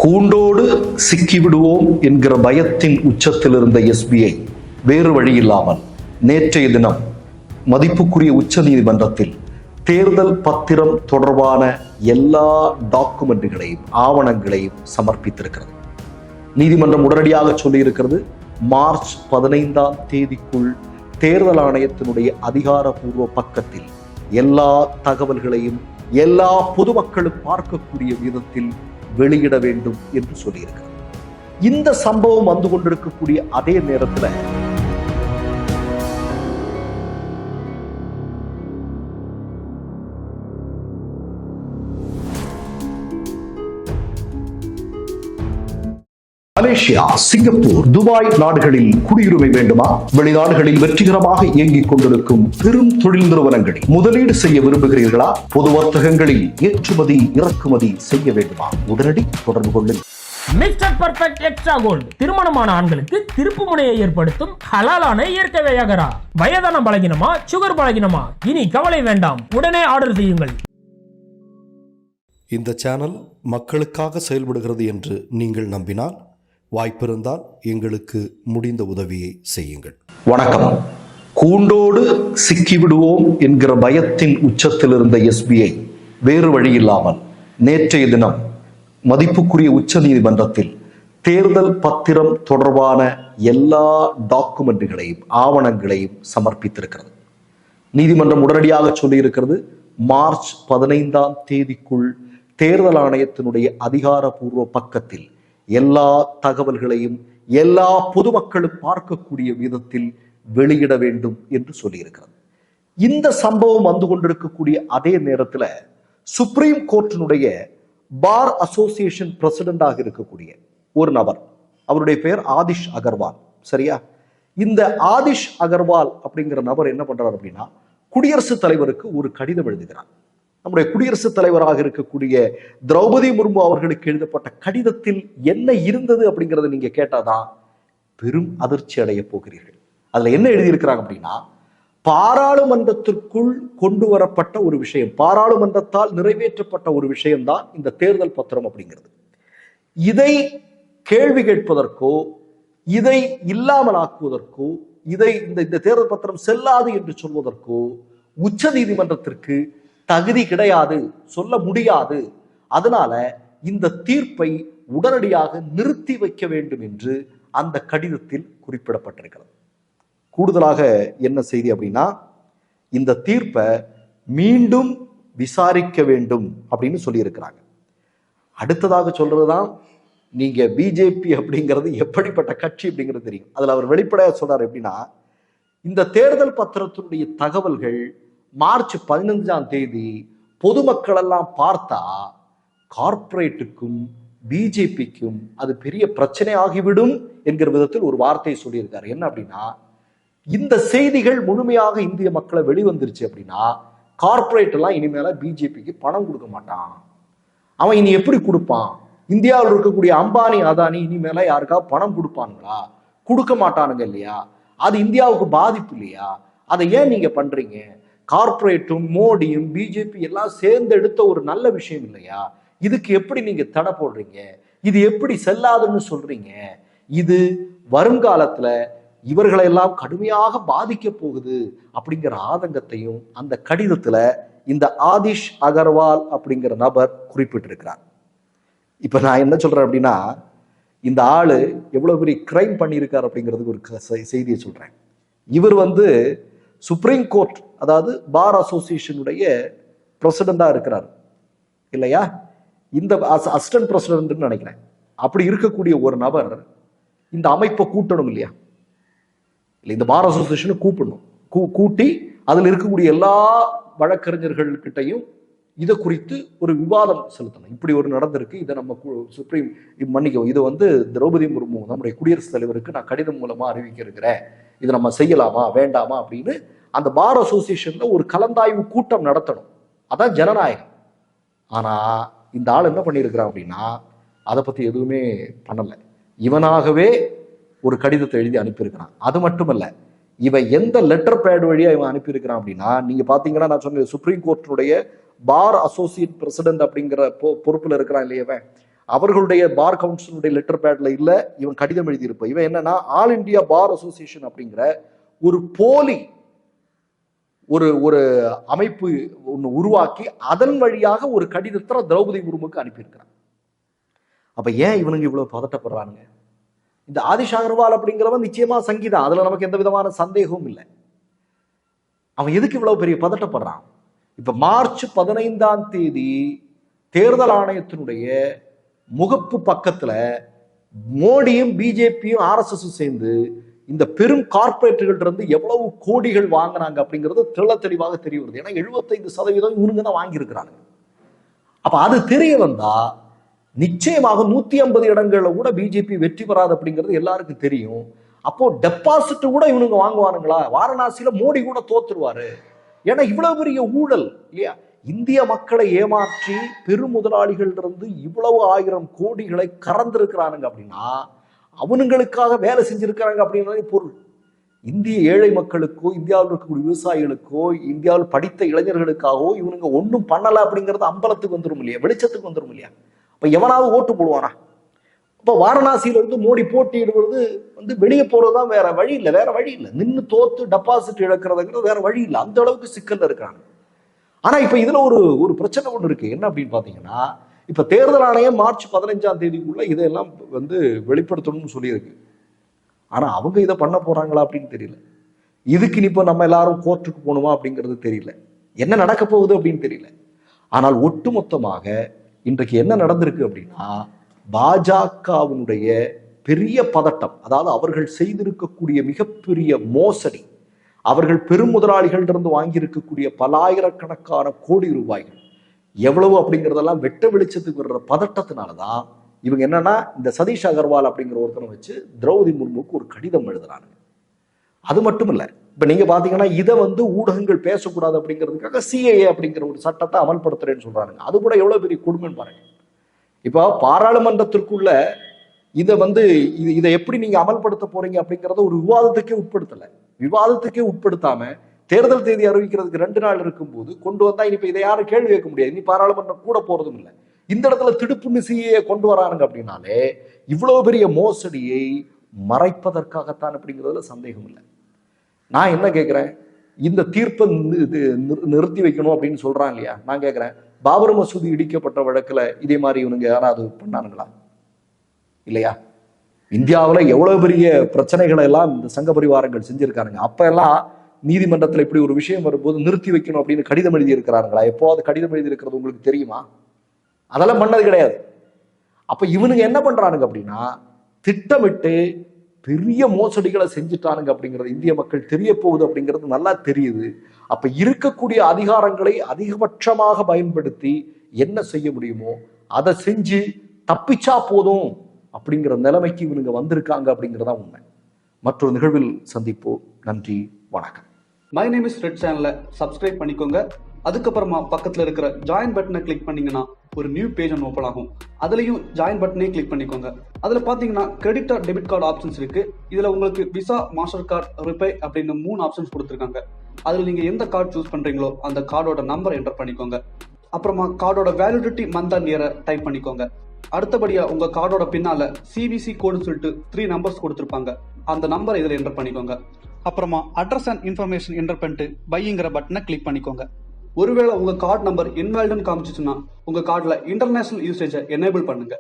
கூண்டோடு சிக்கிவிடுவோம் என்கிற பயத்தின் உச்சத்தில் இருந்த எஸ்பிஐ வேறு வழியில்லாமல் நேற்றைய தினம் மதிப்புக்குரிய உச்ச நீதிமன்றத்தில் தேர்தல் பத்திரம் தொடர்பான எல்லா டாக்குமெண்ட்டுகளையும் ஆவணங்களையும் சமர்ப்பித்திருக்கிறது. நீதிமன்றம் உடனடியாக சொல்லியிருக்கிறது, மார்ச் 15ஆம் தேதிக்குள் தேர்தல் ஆணையத்தினுடைய அதிகாரப்பூர்வ பக்கத்தில் எல்லா தகவல்களையும் எல்லா பொதுமக்களும் பார்க்கக்கூடிய விதத்தில் வெளியிட வேண்டும் என்று சொல்லியிருக்கிறது. இந்த சம்பவம் வந்து கொண்டிருக்கக்கூடிய அதே நேரத்தில் மலேசியா, சிங்கப்பூர், துபாய் நாடுகளில் குடியுரிமை வேண்டுமா? வெளிநாடுகளில் வெற்றிகரமாக இயங்கிக் கொண்டிருக்கும் பெரும் தொழில் நிறுவனங்களில் முதலீடு செய்ய விரும்புகிறீர்களா? பொது வர்த்தகங்களில் ஏற்றுமதி இறக்குமதி செய்ய வேண்டுமா? உடனடி தொடர்பு கொள்ளுங்கள். மிஸ்டர் பர்ஃபெக்ட் எக்ஸ்ட்ரா கோல்டு திருமணமான ஆண்களுக்கு திருப்பு முனையை ஏற்படுத்தும் ஹலாலான இயற்கை வியாகரா. வயதான பலகினமா, சுகர் பலகினமா, இனி கவலை வேண்டாம், உடனே ஆர்டர் செய்யுங்கள். இந்த சேனல் மக்களுக்காக செயல்படுகிறது என்று நீங்கள் நம்பினால், வாய்ப்பிருந்தால் எங்களுக்கு முடிந்த உதவியை செய்யுங்கள். வணக்கம். கூண்டோடு சிக்கிவிடுவோம் என்கிற பயத்தின் உச்சத்தில் இருந்த எஸ்பிஐ வேறு வழியில்லாமல் நேற்றைய தினம் மதிப்புக்குரிய உச்ச நீதிமன்றத்தில் தேர்தல் பத்திரம் தொடர்பான எல்லா டாக்குமெண்ட்டுகளையும் ஆவணங்களையும் சமர்ப்பித்திருக்கிறது. நீதிமன்றம் உடனடியாக சொல்லியிருக்கிறது, மார்ச் 15ஆம் தேதிக்குள் தேர்தல் ஆணையத்தினுடைய அதிகாரப்பூர்வ பக்கத்தில் எல்லா தகவல்களையும் எல்லா பொதுமக்களும் பார்க்கக்கூடிய விதத்தில் வெளியிட வேண்டும் என்று சொல்லியிருக்கிறது. இந்த சம்பவம் வந்து கொண்டிருக்கக்கூடிய அதே நேரத்தில் சுப்ரீம் கோர்ட்டினுடைய பார் அசோசியேஷன் பிரசிடென்டாக இருக்கக்கூடிய ஒரு நபர், அவருடைய பெயர் ஆதிஷ் அகர்வால். சரியா? இந்த ஆதிஷ் அகர்வால் அப்படிங்கிற நபர் என்ன பண்றார் அப்படின்னா, குடியரசுத் தலைவருக்கு ஒரு கடிதம் எழுதுகிறார். நம்முடைய குடியரசுத் தலைவராக இருக்கக்கூடிய திரௌபதி முர்மு அவர்களுக்கு எழுதப்பட்ட கடிதத்தில் என்ன இருந்தது அப்படிங்கிறத நீங்க கேட்டாதான் பெரும் அதிர்ச்சி அடைய போகிறீர்கள். அதுல என்ன எழுதியிருக்கிறாங்க அப்படின்னா, பாராளுமன்றத்திற்குள் கொண்டு வரப்பட்ட ஒரு விஷயம், பாராளுமன்றத்தால் நிறைவேற்றப்பட்ட ஒரு விஷயம்தான் இந்த தேர்தல் பத்திரம் அப்படிங்கிறது. இதை கேள்வி கேட்பதற்கோ, இதை இல்லாமல் ஆக்குவதற்கோ, இதை இந்த தேர்தல் பத்திரம் செல்லாது என்று சொல்வதற்கோ உச்ச நீதிமன்றத்திற்கு தகுதி கிடையாது, சொல்ல முடியாது. அதனால இந்த தீர்ப்பை உடனடியாக நிறுத்தி வைக்க வேண்டும் என்று அந்த கடிதத்தில் குறிப்பிடப்பட்டிருக்கிறது. கூடுதலாக என்ன செய்தி அப்படின்னா, இந்த தீர்ப்பை மீண்டும் விசாரிக்க வேண்டும் அப்படின்னு சொல்லியிருக்கிறாங்க. அடுத்ததாக சொல்றதுதான், நீங்க பிஜேபி அப்படிங்கிறது எப்படிப்பட்ட கட்சி அப்படிங்கிறது தெரியும். அதுல அவர் வெளிப்படையாக சொல்றாரு எப்படின்னா, இந்த தேர்தல் பத்திரத்தினுடைய தகவல்கள் மார்ச் 15ஆம் தேதி பொதுமக்கள் எல்லாம் பார்த்தா கார்ப்பரேட்டுக்கும் பிஜேபிக்கும் அது பெரிய பிரச்சனை ஆகிவிடும் என்கிற விதத்தில் ஒரு வார்த்தையை சொல்லியிருக்காரு. என்ன அப்படின்னா, இந்த செய்திகள் முழுமையாக இந்திய மக்களை வெளிவந்துருச்சு அப்படின்னா கார்ப்பரேட் எல்லாம் இனிமேல பிஜேபிக்கு பணம் கொடுக்க மாட்டான். அவன் இனி எப்படி கொடுப்பான்? இந்தியாவில் இருக்கக்கூடிய அம்பானி அதானி இனிமேல யாருக்காவது பணம் கொடுப்பானுங்களா? கொடுக்க மாட்டானுங்க இல்லையா? அது இந்தியாவுக்கு பாதிப்பு இல்லையா? அதை ஏன் நீங்க பண்றீங்க? கார்ப்பரேட்டும் மோடியும் பிஜேபி எல்லாம் சேர்ந்து எடுத்த ஒரு நல்ல விஷயம் இல்லையா? இதுக்கு எப்படி நீங்க தடை போடுறீங்க? இது எப்படி செல்லாதுன்னு சொல்றீங்க? இது வருங்காலத்துல இவர்களை எல்லாம் கடுமையாக பாதிக்க போகுது அப்படிங்கிற ஆதங்கத்தையும் அந்த கடிதத்துல இந்த ஆதிஷ் அகர்வால் அப்படிங்கிற நபர் குறிப்பிட்டிருக்கிறார். இப்ப நான் என்ன சொல்றேன் அப்படின்னா, இந்த ஆளு எவ்வளவு பெரிய கிரைம் பண்ணியிருக்கார் அப்படிங்கிறதுக்கு ஒரு செய்தியை சொல்றேன். இவர் சுப்ரீம் கோர்ட், அதாவது பார் அசோசியேஷனுடைய பிரசிடெண்டா இருக்கிறார் இல்லையா? இந்த அசிஸ்டன்ட் பிரசிடென்ட்னு நினைக்கிறேன். அப்படி இருக்கக்கூடிய ஒரு நபர் இந்த அமைப்பை கூட்டணும் இல்லையா? இல்லை, இந்த பார் அசோசியேஷனை கூப்பிடணும். கூட்டி அதில் இருக்கக்கூடிய எல்லா வழக்கறிஞர்கள்கிட்டையும் இதை குறித்து ஒரு விவாதம் செலுத்தணும். இப்படி ஒரு நடந்திருக்கு, இதை நம்ம சுப்ரீம் மன்னிக்கவும், இதை திரௌபதி முர்மு நம்முடைய குடியரசுத் தலைவருக்கு நான் கடிதம் மூலமா அறிவிக்க இருக்கிறேன், இதை நம்ம செய்யலாமா வேண்டாமா அப்படின்னு அந்த பார் அசோசியேஷன்ல ஒரு கலந்தாய்வு கூட்டம் நடத்தணும். அதான் ஜனநாயகம். ஆனா இந்த ஆள் என்ன பண்ணியிருக்கிறான் அப்படின்னா, அதை பத்தி எதுவுமே பண்ணல. இவனாகவே ஒரு கடிதத்தை எழுதி அனுப்பியிருக்கிறான். அது மட்டுமல்ல, இவன் எந்த லெட்டர் பேட் வழியா இவன் அனுப்பியிருக்கிறான் அப்படின்னா, நீங்க பாத்தீங்கன்னா நான் சொன்ன சுப்ரீம் கோர்ட்டுடைய பார் அசோசியேட் பிரசிடென்ட் அப்படிங்கிற பொறுப்புல இருக்கிறான் இல்லையவன், அவர்களுடைய பார் கவுன்சிலுடைய லெட்டர் பேட்ல இல்ல, இவன் கடிதம் எழுதியிருப்பான். இவன் என்னன்னா ஆல் இந்தியா பார் அசோசியேஷன் அப்படிங்கிற ஒரு போலி ஒரு அமைப்பு ஒன்று உருவாக்கி அதன் வழியாக ஒரு கடிதத்தை திரௌபதி முர்முக்கு அனுப்பியிருக்கிறான். அப்ப ஏன் இவனுங்க இவ்வளவு பதட்டப்படுறானுங்க? இந்த ஆதிஷ் அகர்வால் அப்படிங்கிறவன் நிச்சயமா சங்கீதம், அதுல நமக்கு எந்த விதமான சந்தேகமும் இல்லை. அவன் எதுக்கு இவ்வளவு பெரிய பதட்டப்படுறான்? இப்ப மார்ச் 15 தேர்தல் ஆணையத்தினுடைய முகப்பு பக்கத்துல மோடியும் பிஜேபியும் RSS சேர்ந்து இந்த பெரும் கார்பரேட்டுகள் இருந்து எவ்வளவு கோடிகள் வாங்கினாங்க அப்படிங்கிறது தெளிவாக தெரிய வருது. ஏன்னா 75% இவனுங்க தான் வாங்கியிருக்கிறாங்க. அப்ப அது தெரிய வந்தா நிச்சயமாக 150 இடங்கள்ல கூட பிஜேபி வெற்றி பெறாது அப்படிங்கிறது எல்லாருக்கும் தெரியும். அப்போ டெபாசிட் கூட இவனுங்க வாங்குவானுங்களா? வாரணாசியில மோடி கூட தோத்துருவாரு. ஏன்னா இவ்வளவு பெரிய ஊழல் இல்லையா? இந்திய மக்களை ஏமாற்றி பெருமுதலாளிகள் இருந்து இவ்வளவு 1000 கோடிகளை கறந்திருக்கிறானுங்க அப்படின்னா அவனுங்களுக்காக வேலை செஞ்சிருக்கிறாங்க அப்படின்றது பொருள். இந்திய ஏழை மக்களுக்கோ, இந்தியாவில் இருக்கக்கூடிய விவசாயிகளுக்கோ, இந்தியாவில் படித்த இளைஞர்களுக்காகவோ இவனுங்க ஒன்றும் பண்ணல அப்படிங்கிறது அம்பலத்துக்கு வந்துடும் இல்லையா, வெளிச்சத்துக்கு வந்துடும் இல்லையா? அப்ப எவனாவது ஓட்டு போடுவானா? இப்ப வாரணாசியில இருந்து மோடி போட்டியிடுவது வெளியே போறதுதான் வேற வழி இல்லை. நின்று தோத்து டெபாசிட் இழக்கிறதுங்கிறது வேற வழி இல்லை. அந்த அளவுக்கு சிக்கல்ல இருக்காங்க. ஆனா இப்ப இதுல ஒரு பிரச்சனை ஒண்ணு இருக்கு. என்ன அப்படின்னு பாத்தீங்கன்னா, இப்ப தேர்தல் ஆணையம் மார்ச் 15 இதெல்லாம் வெளிப்படுத்தணும்னு சொல்லியிருக்கு. ஆனா அவங்க இதை பண்ண போறாங்களா அப்படின்னு தெரியல. இதுக்கு இப்ப நம்ம எல்லாரும் கோர்ட்டுக்கு போகணுமா அப்படிங்கிறது தெரியல. என்ன நடக்க போகுது அப்படின்னு தெரியல. ஆனால் ஒட்டுமொத்தமாக இன்றைக்கு என்ன நடந்திருக்கு அப்படின்னா, பாஜகவினுடைய பெரிய பதட்டம், அதாவது அவர்கள் செய்திருக்கக்கூடிய மிகப்பெரிய மோசடி, அவர்கள் பெரும் முதலாளிகள் இருந்து வாங்கியிருக்கக்கூடிய பல ஆயிரக்கணக்கான கோடி ரூபாய்கள் எவ்வளவு அப்படிங்கிறதெல்லாம் வெட்ட வெளிச்சத்துக்கு வர்ற பதட்டத்தினாலதான் இவங்க என்னன்னா இந்த சதீஷ் அகர்வால் அப்படிங்கிற ஒருத்தனை வச்சு திரௌபதி முர்முக்கு ஒரு கடிதம் எழுதுறாங்க. அது மட்டும் இல்ல, இப்ப நீங்க பாத்தீங்கன்னா இதை ஊடகங்கள் பேசக்கூடாது அப்படிங்கிறதுக்காக CAA அப்படிங்கிற ஒரு சட்டத்தை அமல்படுத்துறேன்னு சொல்றாங்க. அது கூட எவ்வளவு பெரிய கொடுமைன்னு பாருங்க. இப்போ பாராளுமன்றத்திற்குள்ள இதை எப்படி நீங்க அமல்படுத்த போறீங்க அப்படிங்கறத ஒரு விவாதத்துக்கே உட்படுத்தாம தேர்தல் தேதி அறிவிக்கிறதுக்கு 2 நாள் இருக்கும்போது கொண்டு வந்தா இப்ப இதை யாரும் கேள்வி கேட்க முடியாது. இனி பாராளுமன்றம் கூட போறதும் இல்லை. இந்த இடத்துல திடுப்புன்னு CAA கொண்டு வரானுங்க அப்படின்னாலே இவ்வளவு பெரிய மோசடியை மறைப்பதற்காகத்தான் அப்படிங்கிறதுல சந்தேகம் இல்லை. நான் என்ன கேட்கிறேன், இந்த தீர்ப்பை நிறுத்தி வைக்கணும் அப்படின்னு சொல்றான் இல்லையா? நான் கேட்கிறேன், பாபர் மசூதி இடிக்கப்பட்ட வழக்குல இதே மாதிரி இவனுங்க யாராவது பண்ணானுங்களா? இல்லையா? இந்தியாவுல எவ்வளவு பெரிய பிரச்சனைகளை எல்லாம் இந்த சங்க பரிவாரங்கள் செஞ்சிருக்கானுங்க. அப்ப எல்லாம் நீதிமன்றத்துல இப்படி ஒரு விஷயம் வரும்போது நிறுத்தி வைக்கணும் அப்படின்னு கடிதம் எழுதி இருக்கிறாங்களா? எப்போது கடிதம் எழுதி இருக்கிறது உங்களுக்கு தெரியுமா? அதெல்லாம் பண்ணது கிடையாது. அப்ப இவனுங்க என்ன பண்றானுங்க அப்படின்னா, திட்டமிட்டு பெரிய மோசடிகளை செஞ்சுட்டானுங்க அப்படிங்கிறது இந்திய மக்கள் தெரிய போகுது அப்படிங்கிறது நல்லா தெரியுது. அப்ப இருக்கக்கூடிய அதிகாரங்களை அதிகபட்சமாக பயன்படுத்தி என்ன செய்ய முடியுமோ அதை செஞ்சு தப்பிச்சா போதும் அப்படிங்கிற நிலைமைக்கு இவனுங்க வந்திருக்காங்க அப்படிங்கிறதா உண்மை. மற்றொரு நிகழ்வில் சந்திப்போம். நன்றி, வணக்கம். மை நேம் இஸ் ரெட் சேனலை சப்ஸ்கிரைப் பண்ணிக்கோங்க. அதுக்கப்புறமா பக்கத்தில் இருக்கிற ஜாயின் பட்டனை கிளிக் பண்ணீங்கன்னா ஒரு நியூ பேஜ் ஒன்று ஓப்பன் ஆகும். அதுலேயும் ஜாயின் பட்டனே கிளிக் பண்ணிக்கோங்க. அதில் பார்த்தீங்கன்னா credit card, debit card options இருக்கு. இதில் உங்களுக்கு விசா, மாஸ்டர் கார்டு, ரிப்பே அப்படின்னு 3 ஆப்ஷன்ஸ் கொடுத்துருக்காங்க. அதில் நீங்கள் எந்த கார்டு சூஸ் பண்ணுறீங்களோ அந்த கார்டோட நம்பர் என்டர் பண்ணிக்கோங்க. அப்புறமா கார்டோட வேலிடிட்டி மந்த் அண்ட் இயரை டைப் பண்ணிக்கோங்க. அடுத்தபடியாக உங்கள் கார்டோட பின்னால CVC கோடுன்னு சொல்லிட்டு 3 நம்பர்ஸ் கொடுத்துருப்பாங்க. அந்த நம்பரை இதில் என்டர் பண்ணிக்கோங்க. அப்புறமா அட்ரஸ் அண்ட் இன்ஃபர்மேஷன் என்டர் பண்ணிட்டு பைங்கிற பட்டனை கிளிக் பண்ணிக்கோங்க. ஒருவேளை உங்க கார்டு நம்பர் இன்வாலிட்னு காமிச்சிச்சுன்னா உங்க கார்டுல இன்டர்நேஷனல் யூசேஜை எனேபிள் பண்ணுங்க.